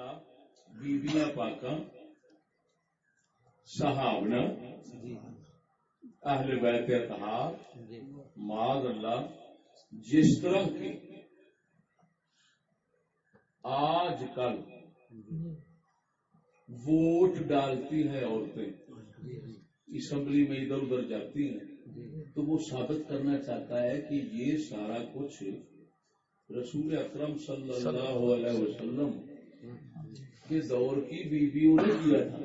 تعالی بیبیاں پاکاں صحابہ اہل بیت اطہار معاذ اللہ جس طرح کی آج کل ووٹ ڈالتی ہیں عورتیں اسمبلی میں ادھر ادھر جاتی ہیں تو وہ ثابت کرنا چاہتا ہے کہ یہ سارا کچھ رسول اکرم صلی اللہ علیہ وسلم کے دور کی بیویوں نے کیا تھا.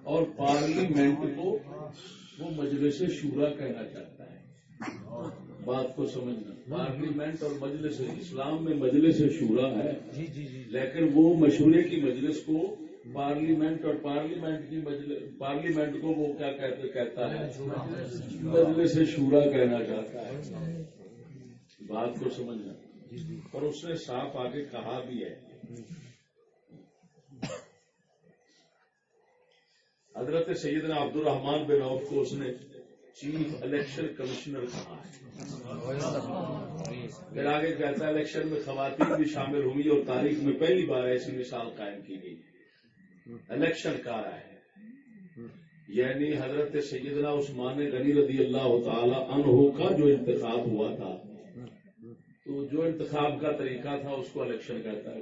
اور پارلیمنٹ کو وہ مجلس شورا کہنا چاہتا ہے. بات کو سمجھنا, پارلیمنٹ اور مجلس اسلام میں مجلس شورا ہے, لیکن وہ مشورے کی مجلس کو پارلیمنٹ اور پارلیمنٹ کو وہ کیا کہتا ہے, مجلس شورا کہنا چاہتا ہے. بات کو سمجھنا. اور اس نے صاف آگے کہا بھی ہے, حضرت سیدنا عبد الرحمان بن عوف کو اس نے چیف الیکشن کمشنر کہا ہے. پھر آگے کہتا ہے الیکشن میں خواتین بھی شامل ہوئی اور تاریخ میں پہلی بار ایسی مثال قائم کی گئی. الیکشن کا رہا ہے یعنی حضرت سیدنا عثمان غنی رضی اللہ تعالی عنہ کا جو انتخاب ہوا تھا, تو جو انتخاب کا طریقہ تھا اس کو الیکشن کہتا ہے.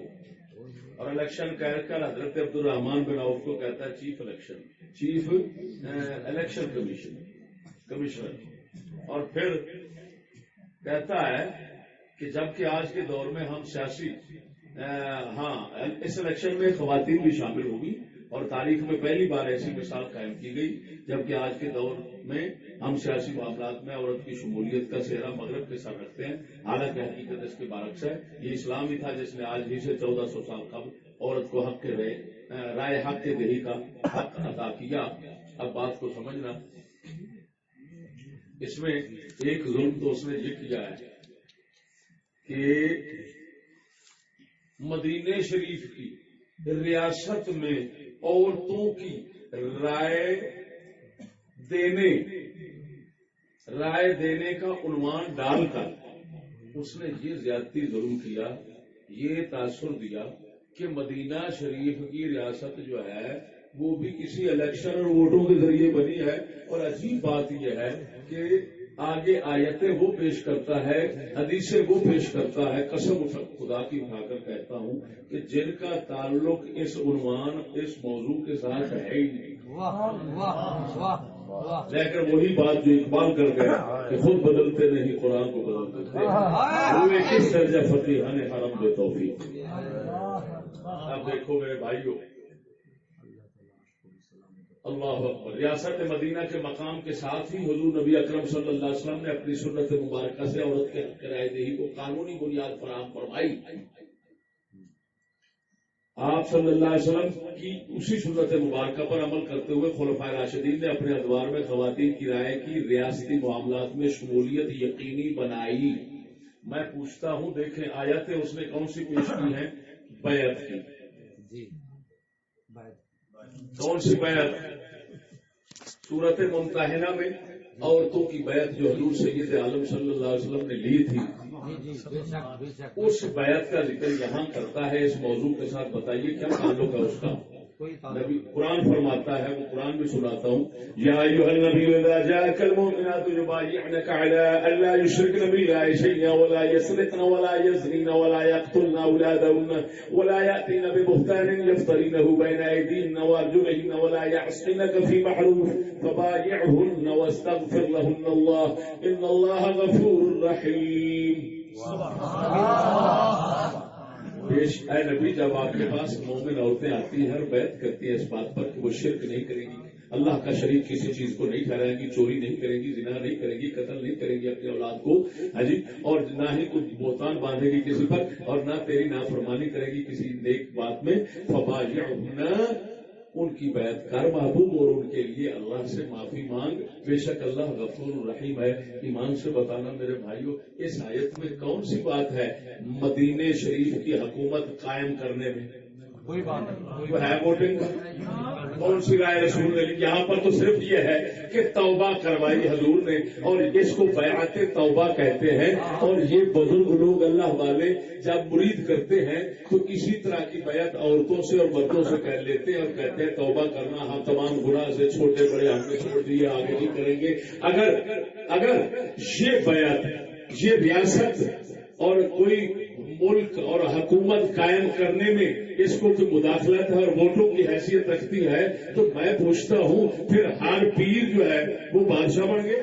اور الیکشن کہہ کر حضرت عبد الرحمان بن عوف کو کہتا ہے چیف الیکشن کمشنر. اور پھر کہتا ہے کہ جبکہ آج کے دور میں ہم سیاسی اس الیکشن میں خواتین بھی شامل ہوگی اور تاریخ میں پہلی بار ایسی مثال قائم کی گئی, جبکہ آج کے دور میں ہم سیاسی معاملات میں عورت کی شمولیت کا سہرا مغرب کے ساتھ رکھتے ہیں, حالانکہ حقیقت اس کے برعکس ہے. یہ اسلام ہی تھا جس نے آج ہی سے 1400 سال قبل عورت کو حق کے رائے حق کے دہی کا حق عطا کیا. اب بات کو سمجھنا, اس میں ایک ظلم تو اس نے یہ کیا ہے کہ مدینہ شریف کی ریاست میں عورتوں کی رائے دینے کا عنوان ڈال کر اس نے یہ زیادتی ظلم کیا, یہ تاثر دیا کہ مدینہ شریف کی ریاست جو ہے وہ بھی کسی الیکشن اور ووٹوں کے ذریعے بنی ہے. اور عجیب بات یہ ہے کہ آگے آیتیں وہ پیش کرتا ہے, حدیثیں وہ پیش کرتا ہے, قسم خدا کی اٹھا کر کہتا ہوں کہ جن کا تعلق اس عنوان اس موضوع کے ساتھ ہے ہی نہیں. لیکن وہی بات جو اقبال کر گیا کہ خود بدلتے نہیں قرآن کو بدلتے تھے, وہ کس درجہ فقیہان حرم بے توفیق. اب دیکھو میرے بھائیوں, اللہ اکبر, ریاست مدینہ کے مقام کے ساتھ ہی حضور نبی اکرم صلی اللہ علیہ وسلم نے اپنی سنت مبارکہ سے عورت کے حق رائے دہی کو قانونی بنیاد فراہم فرمائی. آپ صلی اللہ علیہ وسلم کی اسی سنت مبارکہ پر عمل کرتے ہوئے خلفائے راشدین نے اپنے ادوار میں خواتین کی رائے کی ریاستی معاملات میں شمولیت یقینی بنائی. میں پوچھتا ہوں, دیکھیں آیتیں اس نے کون سی پیش کی ہیں؟ بیعت کی. کون سی بیعت؟ سورت ممتحنہ میں عورتوں کی بیعت جو حضور سید عالم صلی اللہ علیہ وسلم نے لی تھی, اس بیعت کا ذکر یہاں کرتا ہے. اس موضوع کے ساتھ بتائیے کیا تعلق ہے اس کا؟ نبی قرآن فرماتا ہے, وہ قرآن بھی سناتا ہوں, یا ایھا النبی اذا جاءک المؤمنات یبایعنک علی الا یشرکن باللہ شیئا ولا یسرقن ولا یزنین ولا یقتلن اولادهن ولا یأتین ببهتان یفترینه بین ایدیهن وارجلهن ولا یعصینک فی معروف فبایعهن واستغفر لهن اللہ ان اللہ غفور رحیم. اے نبی, جب آپ کے پاس مومن عورتیں آتی ہیں, ہر بیعت کرتی ہیں اس بات پر کہ وہ شرک نہیں کریں گی, اللہ کا شریک کسی چیز کو نہیں ٹھہرائیں گی, چوری نہیں کریں گی, زنا نہیں کریں گی, قتل نہیں کریں گی اپنی اولاد کو, اور نہ ہی کوئی بہتان باندھے گی کسی پر, اور نہ تیری نافرمانی کرے گی کسی نیک بات میں. فبایعہن, ان کی بیعت کر محبوب, اور ان کے لیے اللہ سے معافی مانگ, بے شک اللہ غفور الرحیم ہے. ایمان سے بتانا میرے بھائیوں, اس آیت میں کون سی بات ہے مدینہ شریف کی حکومت قائم کرنے میں؟ کوئی بات نہیں، وہ ہے ووٹنگ کا؟ کون سی رائے رسول نے لی؟ یہاں پر تو صرف یہ ہے کہ توبہ کروائی حضور نے، اور اس کو بیعت توبہ کہتے ہیں۔ اور یہ بزرگ لوگ اللہ والے جب مرید کرتے ہیں تو اسی طرح کی بیعت عورتوں سے اور مردوں سے کر لیتے ہیں اور کہتے ہیں توبہ کرنا، ہم تمام گناہ سے چھوٹے بڑے ہم نے چھوڑ دیے، آگے نہیں کریں گے۔ اگر یہ بیعت، یہ ریاست اور کوئی ملک اور حکومت قائم کرنے میں اس کو کوئی مداخلت ہے اور ووٹوں کی حیثیت رکھتی ہے، تو میں پوچھتا ہوں پھر ہر پیر جو ہے وہ بادشاہ بن گئے؟